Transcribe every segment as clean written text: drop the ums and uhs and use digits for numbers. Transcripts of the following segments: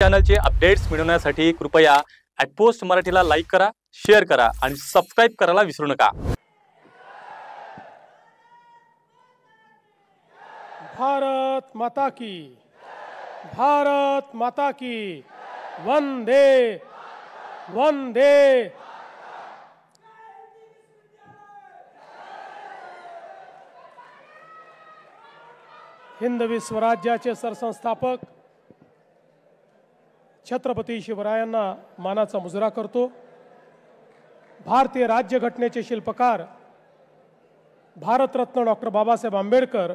चॅनलचे updates मिळवण्यासाठी कृपया @post मराठीला लाईक करा, शेअर करा आणि सबस्क्राइब करायला विसरू नका। भारत माता की, भारत माता की, वंदे वंदे। हिंदवी स्वराज्याचे सरसंस्थापक छत्रपती शिवरायांना मानाचा मुजरा करतो। भारतीय राज्यघटनेचे शिल्पकार भारतरत्न डॉक्टर बाबासाहेब आंबेडकर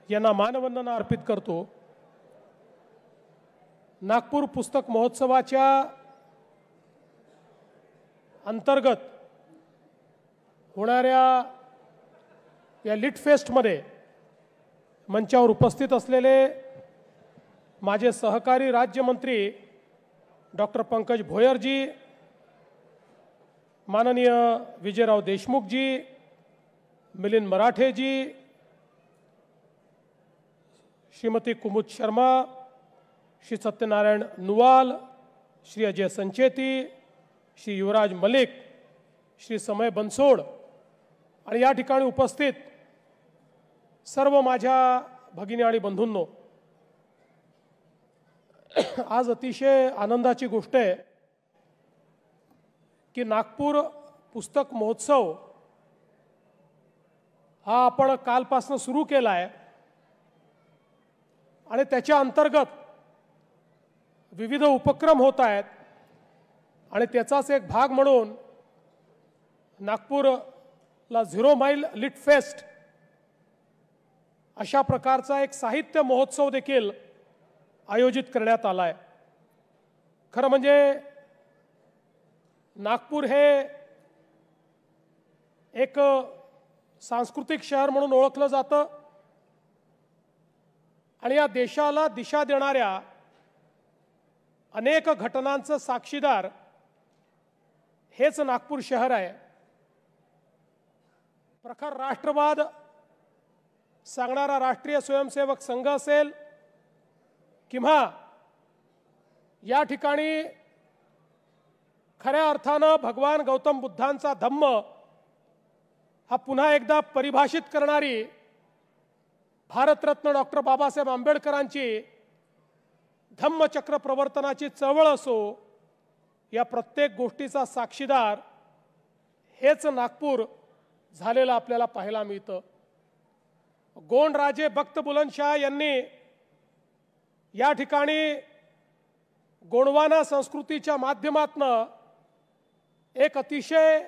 यांना मानवंदना अर्पित करतो। नागपूर पुस्तक महोत्सवाच्या अंतर्गत होणाऱ्या या लिट फेस्टमध्ये मंचावर उपस्थित असलेले माझे सहकारी राज्यमंत्री डॉक्टर पंकज भोयरजी, माननीय विजयराव देशमुखजी, मिलिंद मराठेजी, श्रीमती कुमुद शर्मा, श्री सत्यनारायण नुवाल, श्री अजय संचेती, श्री युवराज मलिक, श्री समय बनसोड आणि या ठिकाणी उपस्थित सर्व माझ्या भगिनी आणि बंधूंनो, आज अतिशय आनंदाची गोष्ट आहे की नागपूर पुस्तक महोत्सव हा आपण कालपासून सुरू केला आहे आणि त्याच्या अंतर्गत विविध उपक्रम होत आहेत आणि त्याचाच एक भाग म्हणून नागपूरला 0 माइल लिट फेस्ट अशा प्रकारचा एक साहित्य महोत्सव देखील आयोजित करण्यात आला आहे। खरं म्हणजे नागपूर हे एक सांस्कृतिक शहर म्हणून ओळखलं जातं आणि या देशाला दिशा देणाऱ्या अनेक घटनांचं साक्षीदार हेच नागपूर शहर आहे। प्रखर राष्ट्रवाद सांगणारा राष्ट्रीय स्वयंसेवक संघ असेल किंवा या ठिकाणी खऱ्या अर्थानं भगवान गौतम बुद्धांचा धम्म हा पुन्हा एकदा परिभाषित करणारी भारतरत्न डॉक्टर बाबासाहेब आंबेडकरांची धम्मचक्र प्रवर्तनाची चळवळ असो, या प्रत्येक गोष्टीचा साक्षीदार हेच नागपूर झालेलं आपल्याला पाहायला मिळतं। गोंडराजे भक्त बुलंदशाह यांनी या ठिकाणी गोंडवाना संस्कृतीच्या माध्यमातून एक अतिशय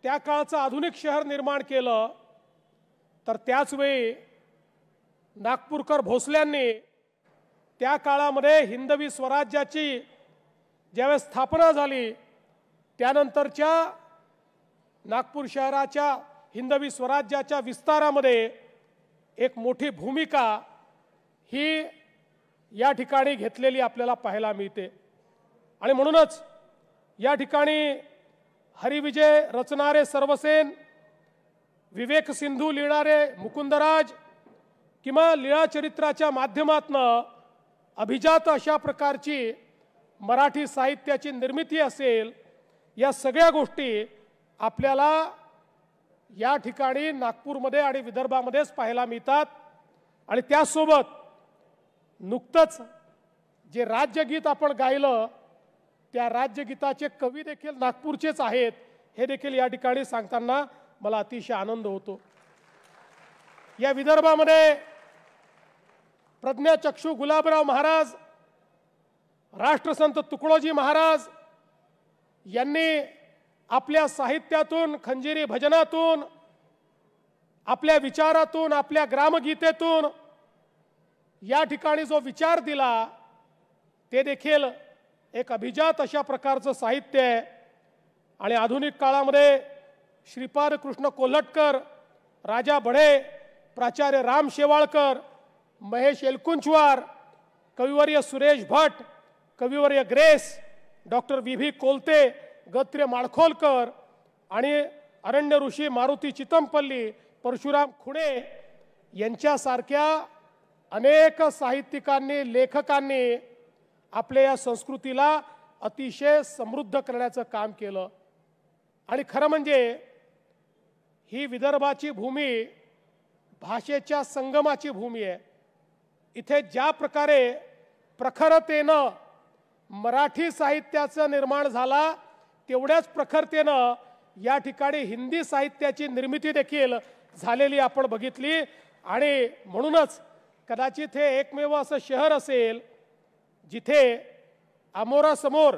त्या काळचं आधुनिक शहर निर्माण केलं, तर त्याच वेळी नागपूरकर भोसल्यांनी त्या काळामध्ये हिंदवी स्वराज्याची ज्यावेळेस स्थापना झाली त्यानंतरच्या नागपूर शहराच्या हिंदवी स्वराज्याच्या विस्तारामध्ये एक मोठी भूमिका ही या ठिकाणी घेतलेली आपल्याला पाहायला मिळते। आणि म्हणूनच या ठिकाणी हरिविजय रचणारे सर्वसेन, विवेक सिंधू लिहिणारे मुकुंदराज किंवा लीळाचरित्राच्या माध्यमातून अभिजात अशा प्रकारची मराठी साहित्याची निर्मिती असेल, या सगळ्या गोष्टी आपल्याला या ठिकाणी नागपूरमध्ये आणि विदर्भामध्येच पाहायला मिळतात। आणि त्यासोबत नुकतंच जे राज्यगीत आपण गायलं त्या राज्यगीताचे कवी देखील नागपूरचेच आहेत, हे देखील या ठिकाणी सांगताना मला अतिशय आनंद होतो। या विदर्भामध्ये प्रज्ञाचक्षू गुलाबराव महाराज, राष्ट्रसंत तुकडोजी महाराज यांनी आपल्या साहित्यातून, खंजिरी भजनातून, आपल्या विचारातून, आपल्या ग्रामगीतेतून या ठिकाणी जो विचार दिला ते देखील एक अभिजात अशा प्रकारचं साहित्य आहे। आणि आधुनिक काळामध्ये श्रीपाद कृष्ण कोल्हटकर, राजा बढे, प्राचार्य राम शेवाळकर, महेश एलकुंचवार, कविवर्य सुरेश भट, कविवर्य ग्रेस, डॉक्टर व्ही कोलते, गत्र्य माळखोलकर आणि अरण्य ऋषी मारुती चितमपल्ली, परशुराम खुणे यांच्यासारख्या अनेक साहित्यिकांनी, लेखकांनी आपल्या या संस्कृतीला अतिशय समृद्ध करण्याचं काम केलं. आणि खरं म्हणजे ही विदर्भाची भूमी भाषेच्या संगमाची भूमी आहे. इथे ज्या प्रकारे प्रखरतेनं मराठी साहित्याचं निर्माण झाला, तेवढ्याच प्रखरतेनं या ठिकाणी हिंदी साहित्याची निर्मिती देखील झालेली आपण बघितली. आणि म्हणूनच कदाचित हे एकमेव असं शहर असेल जिथे अमोरासमोर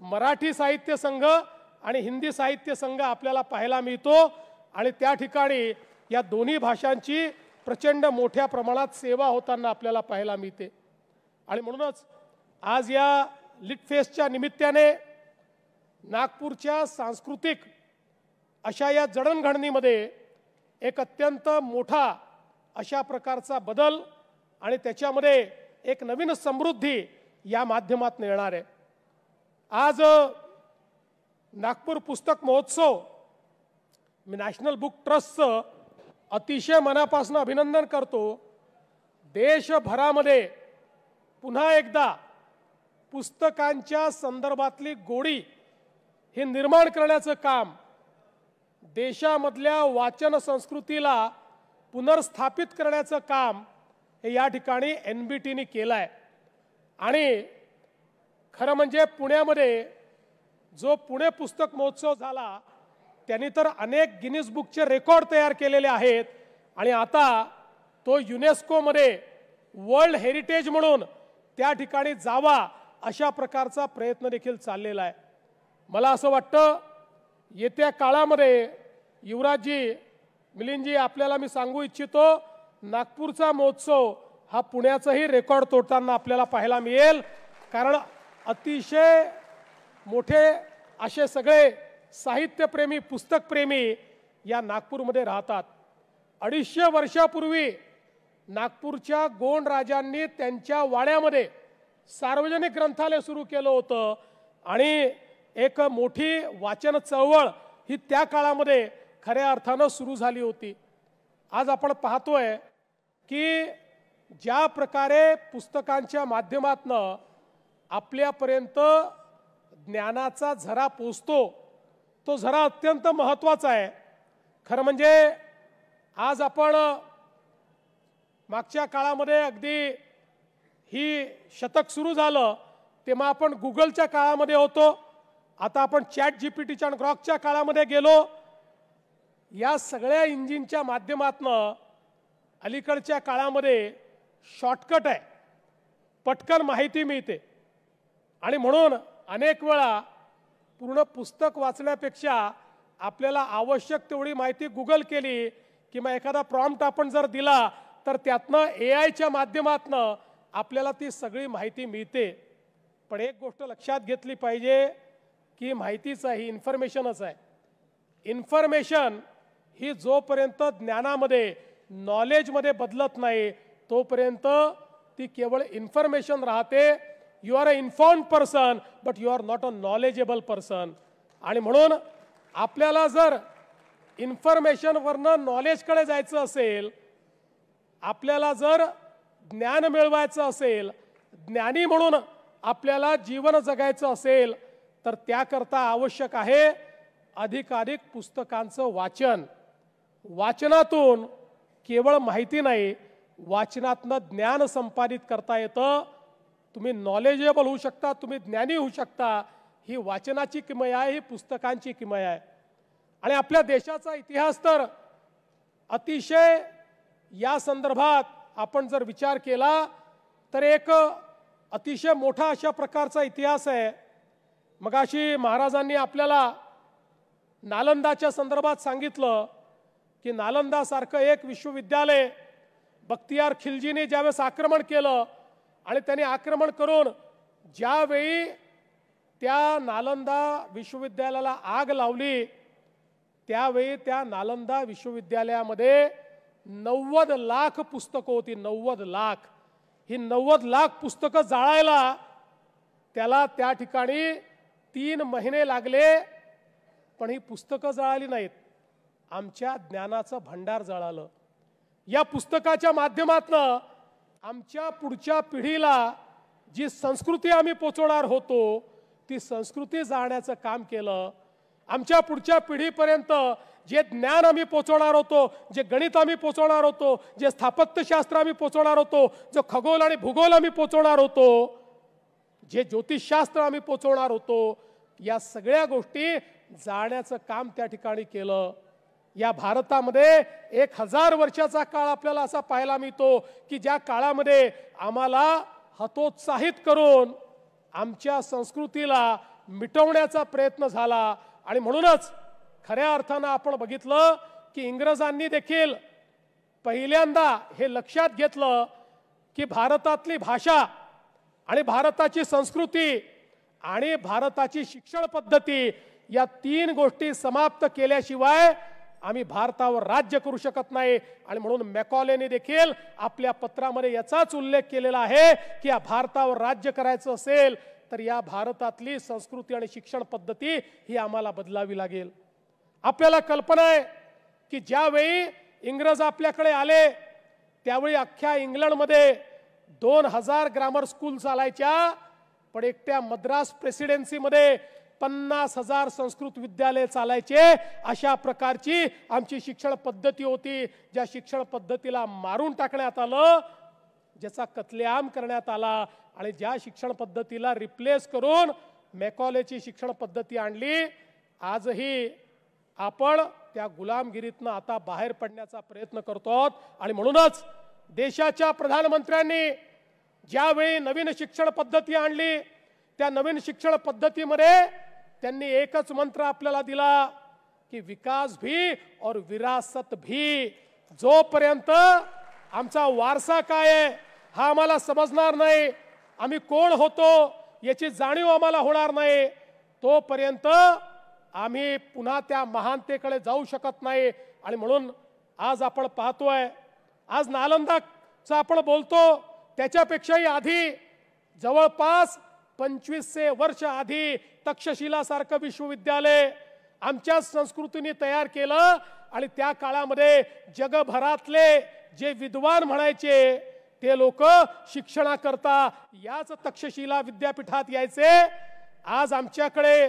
मराठी साहित्य संघ आणि हिंदी साहित्य संघ आपल्याला पाहायला मिळतो. आणि त्या ठिकाणी या दोन्ही भाषांची प्रचंड मोठ्या प्रमाणात सेवा होताना आपल्याला पाहायला मिळते. आणि म्हणूनच आज या लिटफेस्टच्या निमित्ताने नागपूरच्या सांस्कृतिक अशा या जडणघडणीमध्ये एक अत्यंत मोठा अशा प्रकारचा बदल आणि त्याच्यामध्ये एक नवीन समृद्धी या माध्यमातून येणार आहे. आज नागपूर पुस्तक महोत्सव मी नॅशनल बुक ट्रस्टचं अतिशय मनापासून अभिनंदन करतो. देशभरामध्ये पुन्हा एकदा पुस्तकांच्या संदर्भातली गोडी हे निर्माण करण्याचं काम, देशामधल्या वाचन संस्कृतीला पुनर्स्थापित करण्याचं काम हे या ठिकाणी NBTने केलं आहे. आणि खरं म्हणजे पुण्यामध्ये जो पुणे पुस्तक महोत्सव झाला त्यांनी तर अनेक गिनीज बुकचे रेकॉर्ड तयार केलेले आहेत. आणि आता तो युनेस्कोमध्ये वर्ल्ड हेरिटेज म्हणून त्या ठिकाणी जावा अशा प्रकारचा प्रयत्न देखील चाललेला आहे. मला असं वाटतं येत्या काळामध्ये युवराजजी, मिलिंदजी, आपल्याला मी सांगू इच्छितो, नागपूरचा महोत्सव हा पुण्याचाही रेकॉर्ड तोडताना आपल्याला पाहायला मिळेल. कारण अतिशय मोठे असे सगळे साहित्यप्रेमी, पुस्तकप्रेमी या नागपूरमध्ये राहतात. 250 वर्षापूर्वी नागपूरच्या गोंड राजांनी त्यांच्या वाड्यामध्ये सार्वजनिक ग्रंथालय सुरू केलं होतं. आणि एक मोठी वाचन चळवळ ही त्या काळामध्ये खऱ्या अर्थानं सुरू झाली होती. आज आपण पाहतोय की ज्या प्रकारे पुस्तकांच्या माध्यमातनं आपल्यापर्यंत ज्ञानाचा झरा पोचतो, तो झरा अत्यंत महत्त्वाचा आहे. खरं म्हणजे आज आपण मागच्या काळामध्ये अगदी ही शतक सुरू झालं तेव्हा आपण गुगलच्या काळामध्ये होतो. आता आपण ChatGPTच्या आणि ग्रॉकच्या काळामध्ये गेलो. या सगळ्या इंजिनच्या माध्यमातनं अलीकडच्या काळामध्ये शॉर्टकट आहे, पटकन माहिती मिळते. आणि म्हणून अनेक वेळा पूर्ण पुस्तक वाचण्यापेक्षा आपल्याला आवश्यक तेवढी माहिती गुगल केली किंवा एखादा प्रॉम्प्ट आपण जर दिला तर त्यातनं AIच्या माध्यमातनं आपल्याला ती सगळी माहिती मिळते. पण एक गोष्ट लक्षात घेतली पाहिजे की माहितीच आहे, ही इन्फॉर्मेशनच आहे. इन्फॉर्मेशन ही जोपर्यंत ज्ञानामध्ये, नॉलेजमध्ये बदलत नाही तोपर्यंत ती केवळ इन्फॉर्मेशन राहते. You are a informed person but you are not a knowledgeable person. आणि म्हणून आपल्याला जर इन्फॉर्मेशनवरनं नॉलेजकडे जायचं असेल, आपल्याला जर ज्ञान मिळवायचं असेल, ज्ञानी म्हणून आपल्याला जीवन जगायचं असेल तर त्याकरता आवश्यक आहे अधिकाधिक पुस्तकांचं वाचन. वाचनातून केवळ माहिती नाही, वाचनातनं ज्ञान संपादित करता येतं. तुम्ही नॉलेजेबल होऊ शकता, तुम्ही ज्ञानी होऊ शकता. ही वाचनाची किमया आहे, ही पुस्तकांची किमया आहे. आणि आपल्या देशाचा इतिहास तर अतिशय या संदर्भात आपण जर विचार केला तर एक अतिशय मोठा अशा प्रकारचा इतिहास आहे. मगाशी महाराजांनी आपल्याला नालंदाच्या संदर्भात सांगितलं की नालंदासारखं एक विश्वविद्यालय बख्तियार खिलजीने ज्यावेळेस आक्रमण केलं आणि त्यांनी आक्रमण करून ज्यावेळी त्या नालंदा विश्वविद्यालयाला आग लावली त्यावेळी त्या नालंदा विश्वविद्यालयामध्ये 90 लाख पुस्तकं होती. 90 लाख. ही 90 लाख पुस्तकं जाळायला त्याला त्या ठिकाणी 3 महिने लागले. पण ही पुस्तकं जळाली नाहीत, आमच्या ज्ञानाचं भंडार जळालं. या पुस्तकाच्या माध्यमातनं आमच्या पुढच्या पिढीला जी संस्कृती आम्ही पोचवणार होतो ती संस्कृती जाळण्याचं काम केलं. आमच्या पुढच्या पिढीपर्यंत जे ज्ञान आम्ही पोचवणार होतो, जे गणित आम्ही पोचवणार होतो, जे स्थापत्यशास्त्र आम्ही पोचवणार होतो, जो खगोल आणि भूगोल आम्ही पोचवणार होतो, जे ज्योतिषशास्त्र आम्ही पोचवणार होतो, या सगळ्या गोष्टी जाळण्याचं काम त्या ठिकाणी केलं. या भारतामध्ये 1000 वर्षाचा काळ आपल्याला असा पाहायला मिळतो की ज्या काळामध्ये आम्हाला हतोत्साहित करून आमच्या संस्कृतीला मिटवण्याचा प्रयत्न झाला. आणि म्हणूनच खऱ्या अर्थानं आपण बघितलं की इंग्रजांनी देखील पहिल्यांदा हे लक्षात घेतलं की भारतातली भाषा आणि भारताची संस्कृती आणि भारताची शिक्षण पद्धती या 3 गोष्टी समाप्त केल्याशिवाय आम्ही भारतावर राज्य करू शकत नाही. आणि म्हणून मॅकॉलेने देखील आपल्या पत्रामध्ये याचाच उल्लेख केलेला आहे की या भारतावर राज्य करायचं असेल तर या भारतातली संस्कृती आणि शिक्षण पद्धती ही आम्हाला बदलावी लागेल. आपल्याला कल्पना आहे की ज्यावेळी इंग्रज आपल्याकडे आले त्यावेळी अख्ख्या इंग्लंडमध्ये 2000 ग्रामर स्कूल चालायच्या, पण एकट्या मद्रास प्रेसिडेन्सीमध्ये 50,000 संस्कृत विद्यालय चालायचे. अशा प्रकारची आमची शिक्षण पद्धती होती, ज्या शिक्षण पद्धतीला मारून टाकण्यात आलं, ज्याचा कत्लेआम करण्यात आला. आणि ज्या शिक्षण पद्धतीला रिप्लेस करून मॅकॉलेची शिक्षण पद्धती आणली. आजही आपण त्या गुलामगिरीतनं आता बाहेर पडण्याचा प्रयत्न करतो आहोत. आणि म्हणूनच देशाच्या प्रधानमंत्र्यांनी ज्यावेळी नवीन शिक्षण पद्धती आणली त्या नवीन शिक्षण पद्धतीमध्ये त्यांनी एकच मंत्र आपल्याला दिला की विकास भी और विरासत भी. जोपर्यंत आमचा वारसा काय आहे हा आम्हाला समजणार नाही, आम्ही कोण होतो याची जाणीव आम्हाला होणार नाही, तोपर्यंत आम्ही पुन्हा त्या महानतेकडे जाऊ शकत नाही. आणि म्हणून आज आपण पाहतोय, आज नालंदाचा आपण बोलतो, त्याच्यापेक्षाही आधी जवळपास 2500 वर्ष आधी तक्षशिलासारखं विश्वविद्यालय आमच्याच संस्कृतीने तयार केलं. आणि त्या काळामध्ये जगभरातले जे विद्वान म्हणायचे ते लोक शिक्षणाकरता याच तक्षशिला विद्यापीठात यायचे. आज आमच्याकडे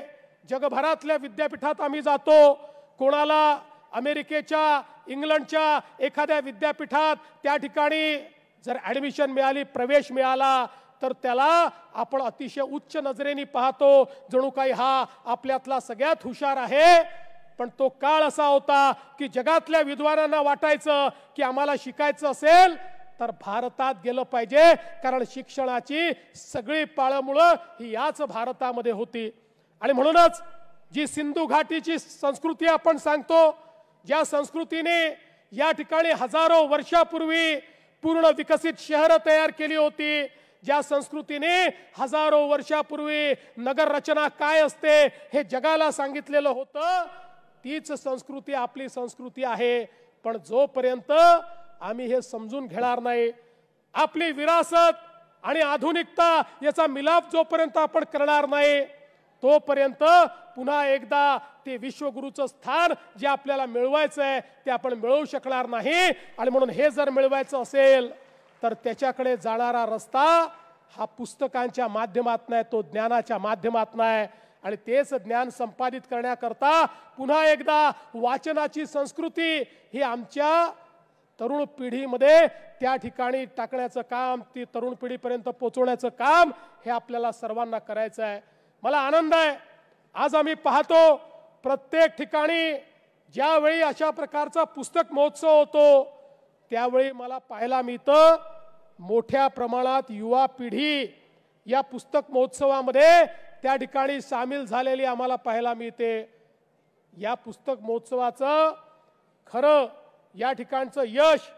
जगभरातल्या विद्यापीठात आम्ही जातो, कोणाला अमेरिकेच्या इंग्लंडच्या एखाद्या विद्यापीठात त्या ठिकाणी जर ॲडमिशन मिळाली, प्रवेश मिळाला, तर त्याला आपण अतिशय उच्च नजरेने पाहतो, जणू काही हा आपल्यातला सगळ्यात हुशार आहे. पण तो काळ असा होता की जगातल्या विद्वानांना वाटायचं की आम्हाला शिकायचं असेल तर भारतात गेलं पाहिजे, कारण शिक्षणाची सगळी पाळंमुळं ही याच भारतामध्ये होती. आणि म्हणूनच जी सिंधू घाटीची संस्कृती आपण सांगतो, ज्या संस्कृतीने या ठिकाणी हजारो वर्षापूर्वी पूर्ण विकसित शहरं तयार केली होती, ज्या संस्कृतीने हजारो वर्षापूर्वी नगर रचना काय असते हे जगाला सांगितलेलं होतं, तीच संस्कृती आपली संस्कृती आहे. पण जोपर्यंत आम्ही हे समजून घेणार नाही, आपली विरासत आणि आधुनिकता याचा मिलाप जोपर्यंत आपण करणार नाही, तोपर्यंत पुन्हा एकदा ते विश्वगुरूचं स्थान जे आपल्याला मिळवायचं आहे ते आपण मिळवू शकणार नाही. आणि म्हणून हे जर मिळवायचं असेल तर त्याच्याकडे जाणारा रस्ता हा पुस्तकांच्या माध्यमातून आहे, तो ज्ञानाच्या माध्यमातून आहे. आणि तेच ज्ञान संपादित करण्याकरता पुन्हा एकदा वाचनाची संस्कृती ही आमच्या तरुण पिढीमध्ये त्या ठिकाणी टाकण्याचं काम, ती तरुण पिढीपर्यंत पोहोचवण्याचं काम हे आपल्याला सर्वांना करायचं आहे. मला आनंद आहे, आज आम्ही पाहतो प्रत्येक ठिकाणी ज्यावेळी अशा प्रकारचा पुस्तक महोत्सव होतो त्यावेळी मला पाहायला मिळतं मोठ्या प्रमाणात युवा पिढी या पुस्तक महोत्सवामध्ये त्या ठिकाणी सामील झालेली आम्हाला पाहायला मिळते. या पुस्तक महोत्सवाचं खरं या ठिकाणचं यश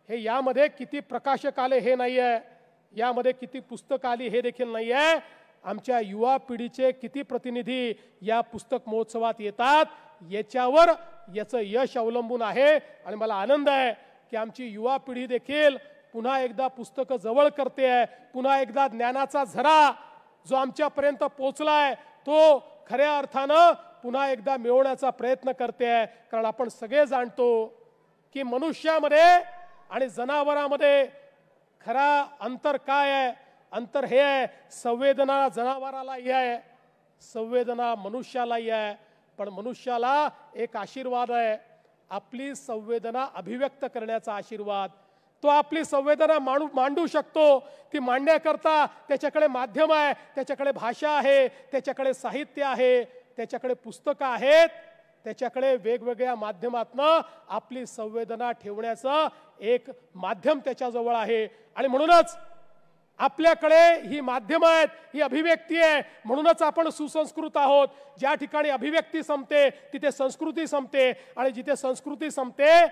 हे यामध्ये किती प्रकाशक आले हे नाही आहे, यामध्ये किती पुस्तक आली हे देखील नाही आहे, आमच्या युवा पिढीचे किती प्रतिनिधी या पुस्तक महोत्सवात येतात याच्यावर याचं यश अवलंबून आहे. आणि मला आनंद आहे की आमची युवा पिढी देखील पुन्हा एकदा पुस्तकं जवळ करते आहे, पुन्हा एकदा ज्ञानाचा झरा जो आमच्यापर्यंत पोहोचलाय तो खऱ्या अर्थानं पुन्हा एकदा मिळवण्याचा प्रयत्न करते आहे. कारण आपण सगळे जाणतो की मनुष्यामध्ये आणि जनावरांमध्ये खरा अंतर काय आहे? अंतर हे आहे, संवेदना जनावरालाही आहे, संवेदना मनुष्यालाही आहे, पण मनुष्याला एक आशीर्वाद आहे, आपली संवेदना अभिव्यक्त करण्याचा आशीर्वाद. तो आपली संवेदना मांडू शकतो. ती मांडण्याकरता त्याच्याकडे माध्यम आहे, त्याच्याकडे भाषा आहे, त्याच्याकडे साहित्य आहे, त्याच्याकडे पुस्तकं आहेत, त्याच्याकडे वेगवेगळ्या माध्यमातनं आपली संवेदना ठेवण्याचं एक माध्यम त्याच्याजवळ आहे. आणि म्हणूनच आपल्याकडे ही माध्यम आहेत, ही अभिव्यक्ती आहे, म्हणूनच आपण सुसंस्कृत आहोत. ज्या ठिकाणी अभिव्यक्ती संपते तिथे संस्कृती संपते, आणि जिथे संस्कृती संपते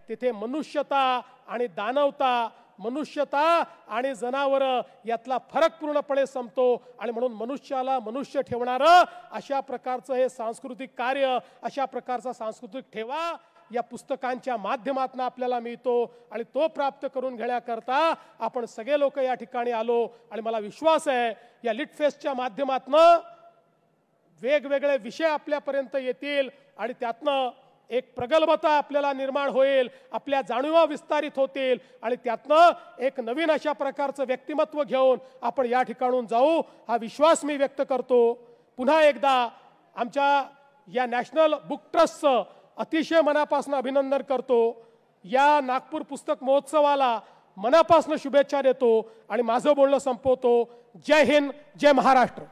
तिथे मनुष्यता आणि दानवता, मनुष्यता आणि जनावर यातला फरक पूर्णपणे संपतो. आणि म्हणून मनुष्याला मनुष्य ठेवणारं अशा प्रकारचं हे सांस्कृतिक कार्य, अशा प्रकारचा सांस्कृतिक ठेवा या पुस्तकांच्या माध्यमातून आपल्याला मिळतो. आणि तो प्राप्त करून घेण्याकरता आपण सगळे लोक या ठिकाणी आलो. आणि मला विश्वास आहे या लिट फेस्टच्या माध्यमातून वेगवेगळे विषय आपल्यापर्यंत येतील आणि त्यातनं एक प्रगल्भता आपल्याला निर्माण होईल, आपल्या जाणीवा विस्तारित होतील, आणि त्यातनं एक नवीन अशा प्रकारचं व्यक्तिमत्व घेऊन आपण या ठिकाणून जाऊ, हा विश्वास मी व्यक्त करतो. पुन्हा एकदा आमच्या या नॅशनल बुक ट्रस्टचं अतिशय मनापासून अभिनंदन करतो. या नागपूर पुस्तक महोत्सवाला मनापासून शुभेच्छा देतो आणि माझं बोलणं संपवतो. जय हिंद, जय महाराष्ट्र.